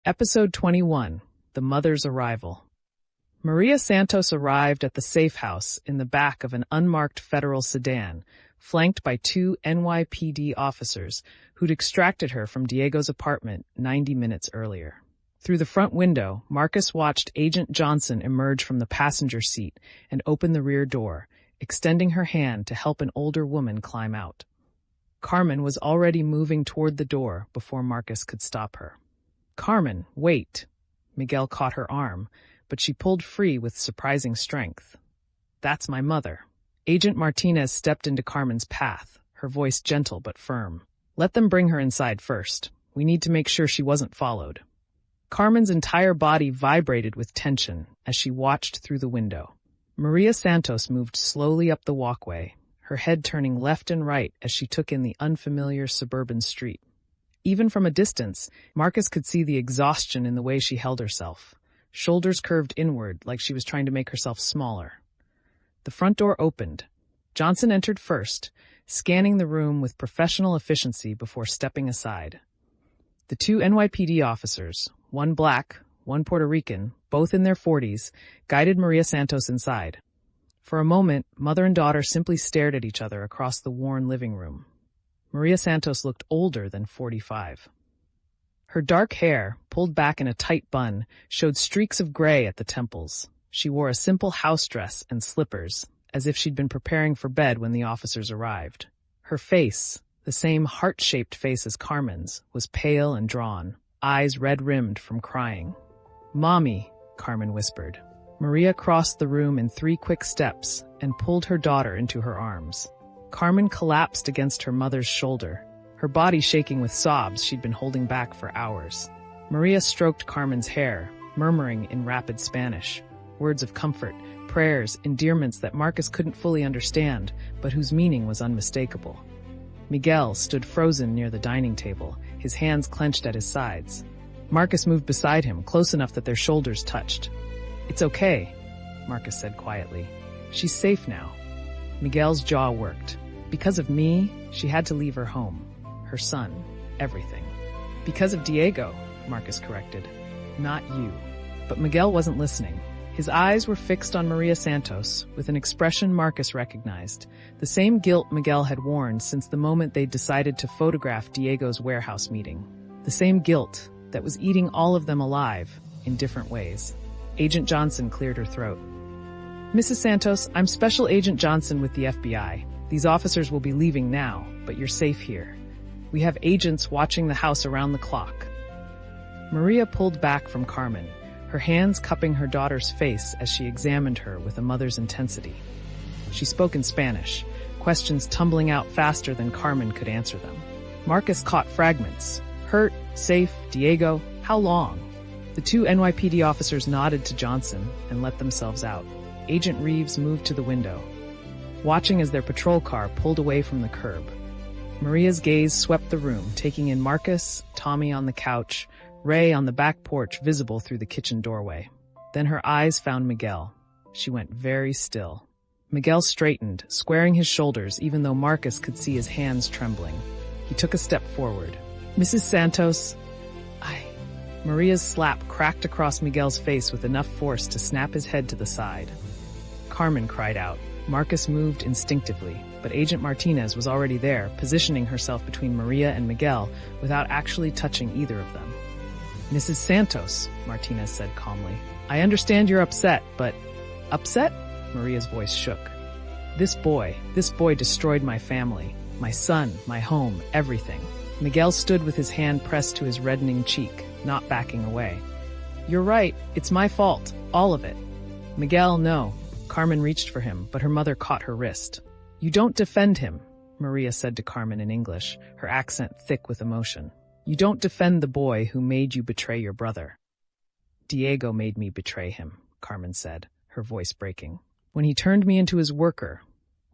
Episode 21, The Mother's Arrival. Maria Santos arrived at the safe house in the back of an unmarked federal sedan, flanked by two NYPD officers who'd extracted her from Diego's apartment 90 minutes earlier. Through the front window, Marcus watched Agent Johnson emerge from the passenger seat and open the rear door, extending her hand to help an older woman climb out. Carmen was already moving toward the door before Marcus could stop her. "Carmen, wait." Miguel caught her arm, but she pulled free with surprising strength. "That's my mother." Agent Martinez stepped into Carmen's path, her voice gentle but firm. "Let them bring her inside first. We need to make sure she wasn't followed." Carmen's entire body vibrated with tension as she watched through the window. Maria Santos moved slowly up the walkway, her head turning left and right as she took in the unfamiliar suburban street. Even from a distance, Marcus could see the exhaustion in the way she held herself, shoulders curved inward like she was trying to make herself smaller. The front door opened. Johnson entered first, scanning the room with professional efficiency before stepping aside. The two NYPD officers, one black, one Puerto Rican, both in their 40s, guided Maria Santos inside. For a moment, mother and daughter simply stared at each other across the worn living room. Maria Santos looked older than 45. Her dark hair, pulled back in a tight bun, showed streaks of gray at the temples. She wore a simple house dress and slippers, as if she'd been preparing for bed when the officers arrived. Her face, the same heart-shaped face as Carmen's, was pale and drawn, eyes red-rimmed from crying. "Mommy," Carmen whispered. Maria crossed the room in 3 quick steps and pulled her daughter into her arms. Carmen collapsed against her mother's shoulder, her body shaking with sobs she'd been holding back for hours. Maria stroked Carmen's hair, murmuring in rapid Spanish, words of comfort, prayers, endearments that Marcus couldn't fully understand, but whose meaning was unmistakable. Miguel stood frozen near the dining table, his hands clenched at his sides. Marcus moved beside him, close enough that their shoulders touched. "It's okay," Marcus said quietly. "She's safe now." Miguel's jaw worked. Because of me, she had to leave her home, her son, everything. "Because of Diego," Marcus corrected. "Not you." But Miguel wasn't listening. His eyes were fixed on Maria Santos, with an expression Marcus recognized, the same guilt Miguel had worn since the moment they decided to photograph Diego's warehouse meeting. The same guilt that was eating all of them alive, in different ways. Agent Johnson cleared her throat. "Mrs. Santos, I'm Special Agent Johnson with the FBI. These officers will be leaving now, but you're safe here. We have agents watching the house around the clock." Maria pulled back from Carmen, her hands cupping her daughter's face as she examined her with a mother's intensity. She spoke in Spanish, questions tumbling out faster than Carmen could answer them. Marcus caught fragments. "Hurt, safe, Diego, how long?" The two NYPD officers nodded to Johnson and let themselves out. Agent Reeves moved to the window, watching as their patrol car pulled away from the curb. Maria's gaze swept the room, taking in Marcus, Tommy on the couch, Ray on the back porch visible through the kitchen doorway. Then her eyes found Miguel. She went very still. Miguel straightened, squaring his shoulders even though Marcus could see his hands trembling. He took a step forward. "Mrs. Santos, Maria's slap cracked across Miguel's face with enough force to snap his head to the side. Carmen cried out. Marcus moved instinctively, but Agent Martinez was already there, positioning herself between Maria and Miguel without actually touching either of them. "Mrs. Santos," Martinez said calmly, "I understand you're upset, but..." "Upset?" Maria's voice shook. This boy destroyed my family, my son, my home, everything." Miguel stood with his hand pressed to his reddening cheek, not backing away. "You're right, it's my fault, all of it." "Miguel, no." Carmen reached for him, but her mother caught her wrist. "You don't defend him," Maria said to Carmen in English, her accent thick with emotion. "You don't defend the boy who made you betray your brother." "Diego made me betray him," Carmen said, her voice breaking. "When he turned me into his worker,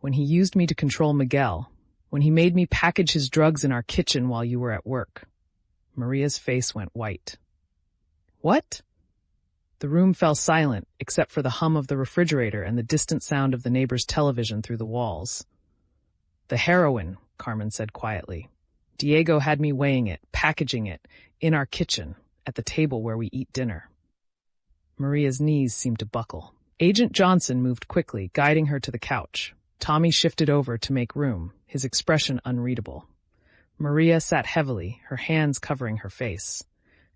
when he used me to control Miguel, when he made me package his drugs in our kitchen while you were at work." Maria's face went white. "What?" The room fell silent, except for the hum of the refrigerator and the distant sound of the neighbor's television through the walls. "The heroin," Carmen said quietly. "Diego had me weighing it, packaging it, in our kitchen, at the table where we eat dinner." Maria's knees seemed to buckle. Agent Johnson moved quickly, guiding her to the couch. Tommy shifted over to make room, his expression unreadable. Maria sat heavily, her hands covering her face.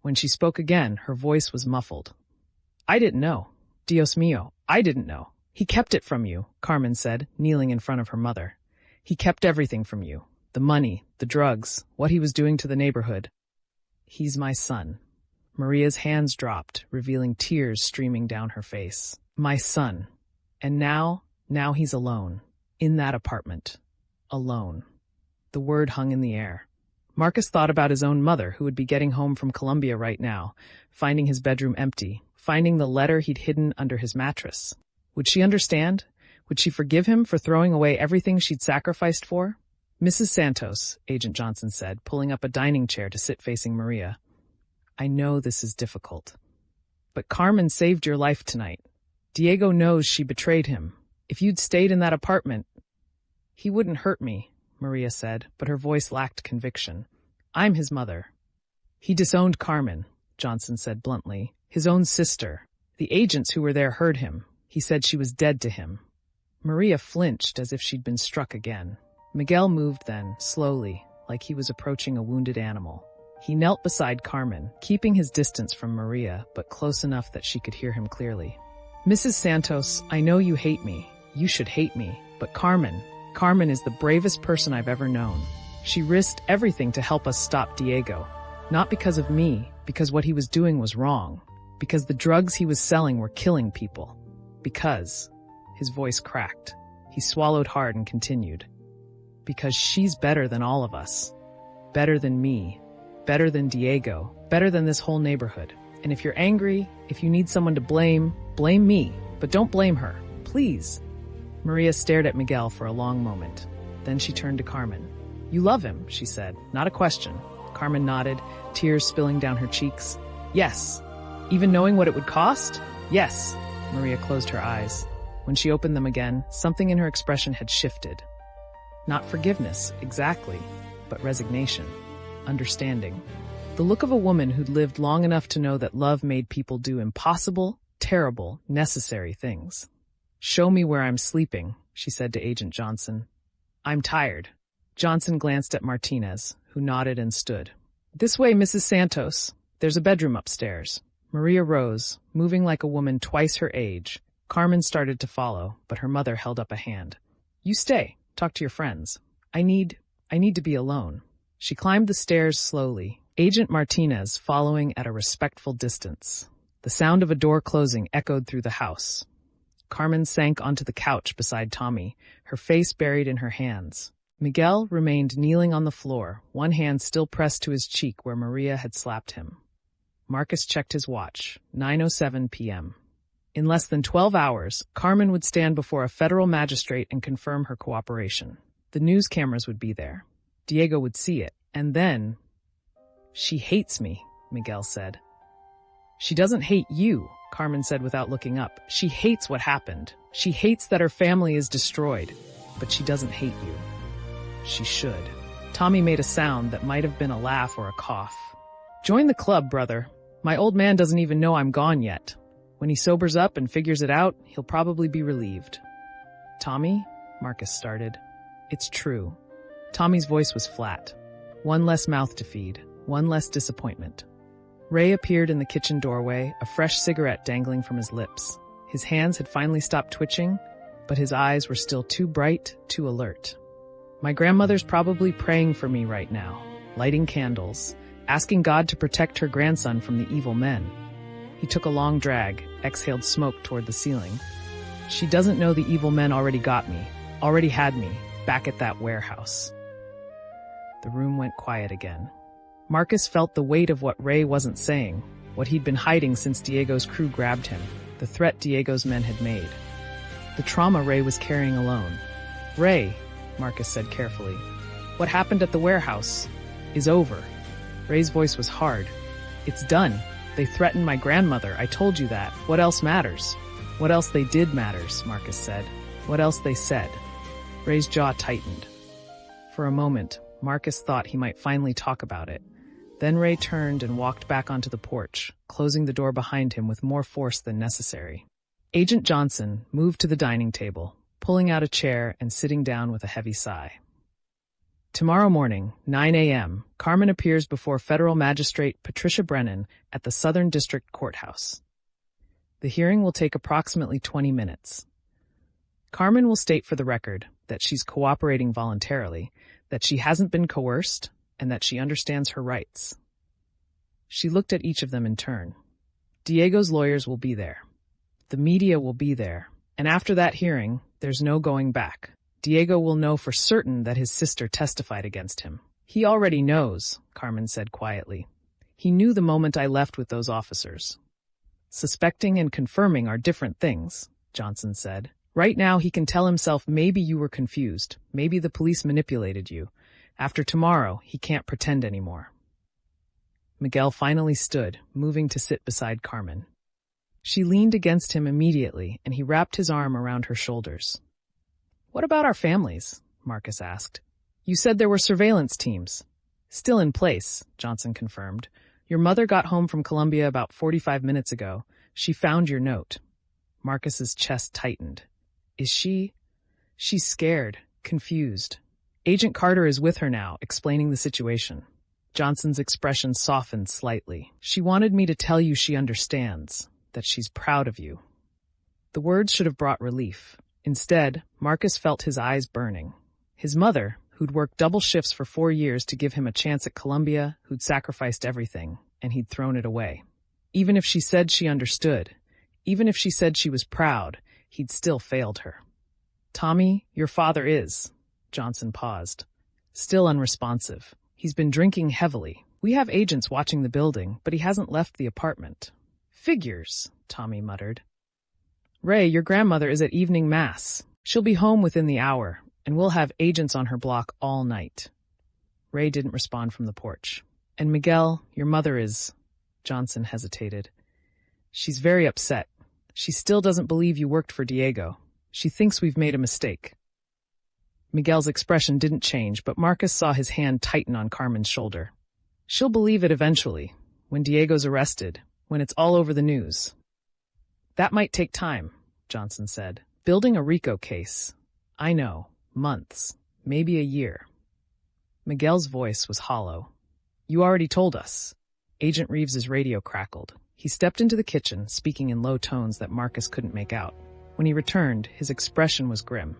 When she spoke again, her voice was muffled. "I didn't know. Dios mío, I didn't know. He kept it from you," Carmen said, kneeling in front of her mother. "He kept everything from you. The money, the drugs, what he was doing to the neighborhood. He's my son." Maria's hands dropped, revealing tears streaming down her face. "My son. And now he's alone. In that apartment. Alone." The word hung in the air. Marcus thought about his own mother, who would be getting home from Colombia right now, finding his bedroom empty, finding the letter he'd hidden under his mattress. Would she understand? Would she forgive him for throwing away everything she'd sacrificed for? "Mrs. Santos," Agent Johnson said, pulling up a dining chair to sit facing Maria. "I know this is difficult. But Carmen saved your life tonight. Diego knows she betrayed him. If you'd stayed in that apartment—" "He wouldn't hurt me," Maria said, but her voice lacked conviction. "I'm his mother." "He disowned Carmen," Johnson said bluntly. "His own sister. The agents who were there heard him. He said she was dead to him." Maria flinched as if she'd been struck again. Miguel moved then, slowly, like he was approaching a wounded animal. He knelt beside Carmen, keeping his distance from Maria, but close enough that she could hear him clearly. "Mrs. Santos, I know you hate me. You should hate me. But Carmen is the bravest person I've ever known. She risked everything to help us stop Diego. Not because of me, because what he was doing was wrong. Because the drugs he was selling were killing people. Because—" his voice cracked. He swallowed hard and continued. "Because she's better than all of us. Better than me. Better than Diego. Better than this whole neighborhood. And if you're angry, if you need someone to blame me. But don't blame her. Please." Maria stared at Miguel for a long moment. Then she turned to Carmen. "You love him," she said. "Not a question." Carmen nodded, tears spilling down her cheeks. "Yes. Even knowing what it would cost? Yes." Maria closed her eyes. When she opened them again, something in her expression had shifted. Not forgiveness, exactly, but resignation, understanding. The look of a woman who'd lived long enough to know that love made people do impossible, terrible, necessary things. "Show me where I'm sleeping," she said to Agent Johnson. "I'm tired." Johnson glanced at Martinez, who nodded and stood. "This way, Mrs. Santos. There's a bedroom upstairs." Maria rose, moving like a woman twice her age. Carmen started to follow, but her mother held up a hand. "You stay. Talk to your friends. I need to be alone." She climbed the stairs slowly, Agent Martinez following at a respectful distance. The sound of a door closing echoed through the house. Carmen sank onto the couch beside Tommy, her face buried in her hands. Miguel remained kneeling on the floor, one hand still pressed to his cheek where Maria had slapped him. Marcus checked his watch, 9:07 p.m. In less than 12 hours, Carmen would stand before a federal magistrate and confirm her cooperation. The news cameras would be there. Diego would see it, and then— "She hates me," Miguel said. "She doesn't hate you," Carmen said without looking up. "She hates what happened. She hates that her family is destroyed. But she doesn't hate you. She should." Tommy made a sound that might have been a laugh or a cough. "Join the club, brother. My old man doesn't even know I'm gone yet. When he sobers up and figures it out, he'll probably be relieved." "Tommy?" Marcus started. "It's true." Tommy's voice was flat. One less mouth to feed, one less disappointment. Ray appeared in the kitchen doorway, a fresh cigarette dangling from his lips. His hands had finally stopped twitching, but his eyes were still too bright, too alert. "My grandmother's probably praying for me right now, lighting candles, asking God to protect her grandson from the evil men." He took a long drag, exhaled smoke toward the ceiling. "She doesn't know the evil men already got me, already had me, back at that warehouse." The room went quiet again. Marcus felt the weight of what Ray wasn't saying, what he'd been hiding since Diego's crew grabbed him, the threat Diego's men had made. The trauma Ray was carrying alone. "Ray," Marcus said carefully, "what happened at the warehouse is over." Ray's voice was hard. "It's done. They threatened my grandmother, I told you that. What else matters?" "What else they did matters," Marcus said. "What else they said." Ray's jaw tightened. For a moment, Marcus thought he might finally talk about it. Then Ray turned and walked back onto the porch, closing the door behind him with more force than necessary. Agent Johnson moved to the dining table, pulling out a chair and sitting down with a heavy sigh. Tomorrow morning, 9 a.m., Carmen appears before Federal Magistrate Patricia Brennan at the Southern District Courthouse. The hearing will take approximately 20 minutes. Carmen will state for the record that she's cooperating voluntarily, that she hasn't been coerced, and that she understands her rights. She looked at each of them in turn. Diego's lawyers will be there. The media will be there. And after that hearing, there's no going back. Diego will know for certain that his sister testified against him. He already knows, Carmen said quietly. He knew the moment I left with those officers. Suspecting and confirming are different things, Johnson said. Right now he can tell himself maybe you were confused, maybe the police manipulated you. After tomorrow, he can't pretend anymore. Miguel finally stood, moving to sit beside Carmen. She leaned against him immediately, and he wrapped his arm around her shoulders. What about our families? Marcus asked. You said there were surveillance teams. Still in place, Johnson confirmed. Your mother got home from Colombia about 45 minutes ago. She found your note. Marcus's chest tightened. Is she? She's scared, confused. Agent Carter is with her now, explaining the situation. Johnson's expression softened slightly. She wanted me to tell you she understands, that she's proud of you. The words should have brought relief. Instead, Marcus felt his eyes burning. His mother, who'd worked double shifts for 4 years to give him a chance at Colombia, who'd sacrificed everything, and he'd thrown it away. Even if she said she understood, even if she said she was proud, he'd still failed her. Tommy, your father is... Johnson paused. Still unresponsive. He's been drinking heavily. We have agents watching the building, but he hasn't left the apartment. Figures, Tommy muttered. Ray, your grandmother is at evening mass. She'll be home within the hour, and we'll have agents on her block all night. Ray didn't respond from the porch. And Miguel, your mother is... Johnson hesitated. She's very upset. She still doesn't believe you worked for Diego. She thinks we've made a mistake. Miguel's expression didn't change, but Marcus saw his hand tighten on Carmen's shoulder. She'll believe it eventually, when Diego's arrested, when it's all over the news. That might take time, Johnson said. Building a RICO case. I know. Months. Maybe a year. Miguel's voice was hollow. You already told us. Agent Reeves's radio crackled. He stepped into the kitchen, speaking in low tones that Marcus couldn't make out. When he returned, his expression was grim.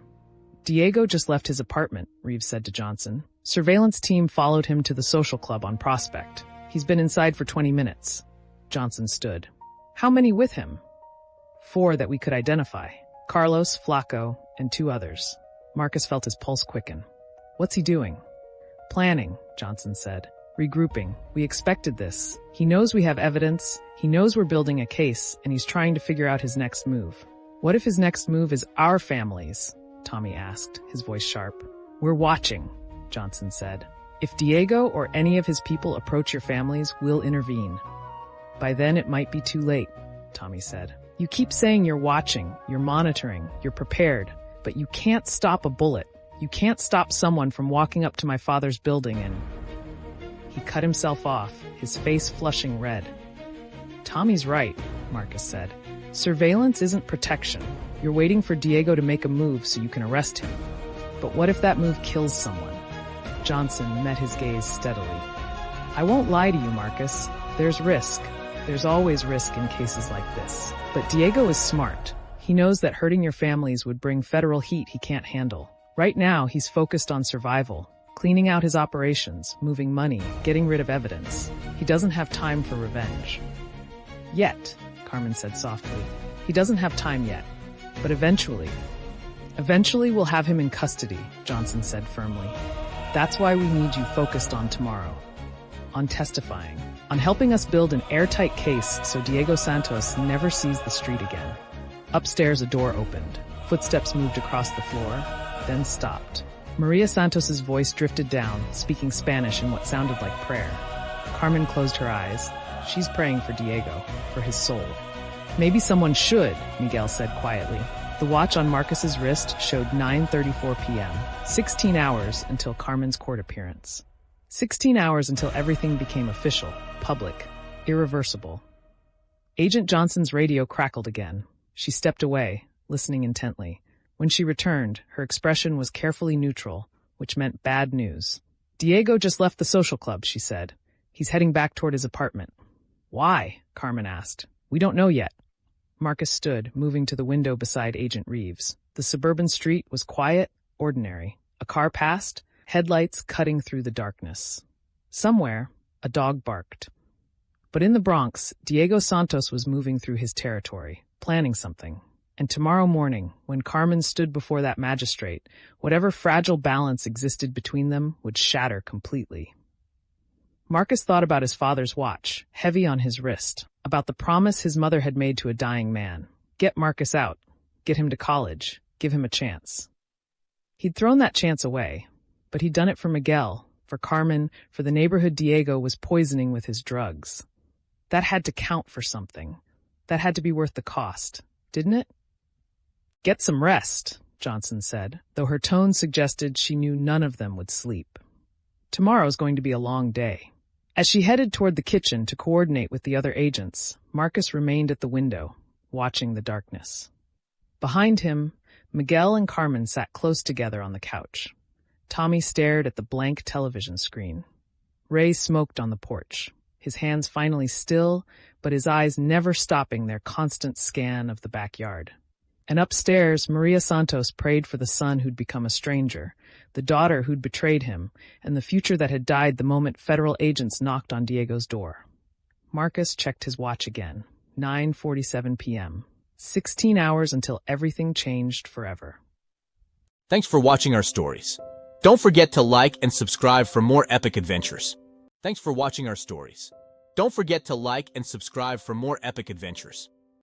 Diego just left his apartment, Reeves said to Johnson. Surveillance team followed him to the social club on Prospect. He's been inside for 20 minutes. Johnson stood. How many with him? 4 that we could identify. Carlos, Flaco, and 2 others. Marcus felt his pulse quicken. What's he doing? Planning, Johnson said. Regrouping. We expected this. He knows we have evidence. He knows we're building a case, and he's trying to figure out his next move. What if his next move is our families? Tommy asked, his voice sharp. We're watching, Johnson said. If Diego or any of his people approach your families, we'll intervene. By then it might be too late, Tommy said. You keep saying you're watching, you're monitoring, you're prepared, but you can't stop a bullet. You can't stop someone from walking up to my father's building and... He cut himself off, his face flushing red. Tommy's right, Marcus said. Surveillance isn't protection. You're waiting for Diego to make a move so you can arrest him. But what if that move kills someone? Johnson met his gaze steadily. I won't lie to you, Marcus. There's risk. There's always risk in cases like this. But Diego is smart. He knows that hurting your families would bring federal heat he can't handle. Right now, he's focused on survival, cleaning out his operations, moving money, getting rid of evidence. He doesn't have time for revenge. Yet, Carmen said softly. He doesn't have time yet. But eventually we'll have him in custody, Johnson said firmly. That's why we need you focused on tomorrow. On testifying. On helping us build an airtight case so Diego Santos never sees the street again. Upstairs, a door opened. Footsteps moved across the floor, then stopped. Maria Santos's voice drifted down, speaking Spanish in what sounded like prayer. Carmen closed her eyes. She's praying for Diego, for his soul. Maybe someone should, Miguel said quietly. The watch on Marcus's wrist showed 9:34 p.m., 16 hours until Carmen's court appearance. 16 hours until everything became official, public, irreversible. Agent Johnson's radio crackled again. She stepped away, listening intently. When she returned, her expression was carefully neutral, which meant bad news. Diego just left the social club, she said. He's heading back toward his apartment. Why? Carmen asked. We don't know yet. Marcus stood, moving to the window beside Agent Reeves. The suburban street was quiet, ordinary. A car passed, headlights cutting through the darkness. Somewhere, a dog barked. But in the Bronx, Diego Santos was moving through his territory, planning something. And tomorrow morning, when Carmen stood before that magistrate, whatever fragile balance existed between them would shatter completely. Marcus thought about his father's watch, heavy on his wrist, about the promise his mother had made to a dying man. Get Marcus out, get him to college, give him a chance. He'd thrown that chance away, but he'd done it for Miguel, for Carmen, for the neighborhood Diego was poisoning with his drugs. That had to count for something. That had to be worth the cost, didn't it? Get some rest, Johnson said, though her tone suggested she knew none of them would sleep. Tomorrow's going to be a long day. As she headed toward the kitchen to coordinate with the other agents, Marcus remained at the window, watching the darkness. Behind him, Miguel and Carmen sat close together on the couch. Tommy stared at the blank television screen. Ray smoked on the porch, his hands finally still, but his eyes never stopping their constant scan of the backyard. And upstairs, Maria Santos prayed for the son who'd become a stranger, the daughter who'd betrayed him, and the future that had died the moment federal agents knocked on Diego's door. Marcus checked his watch again. 9:47 p.m. 16 hours until everything changed forever. Thanks for watching our stories. Don't forget to like and subscribe for more epic adventures. Thanks for watching our stories. Don't forget to like and subscribe for more epic adventures.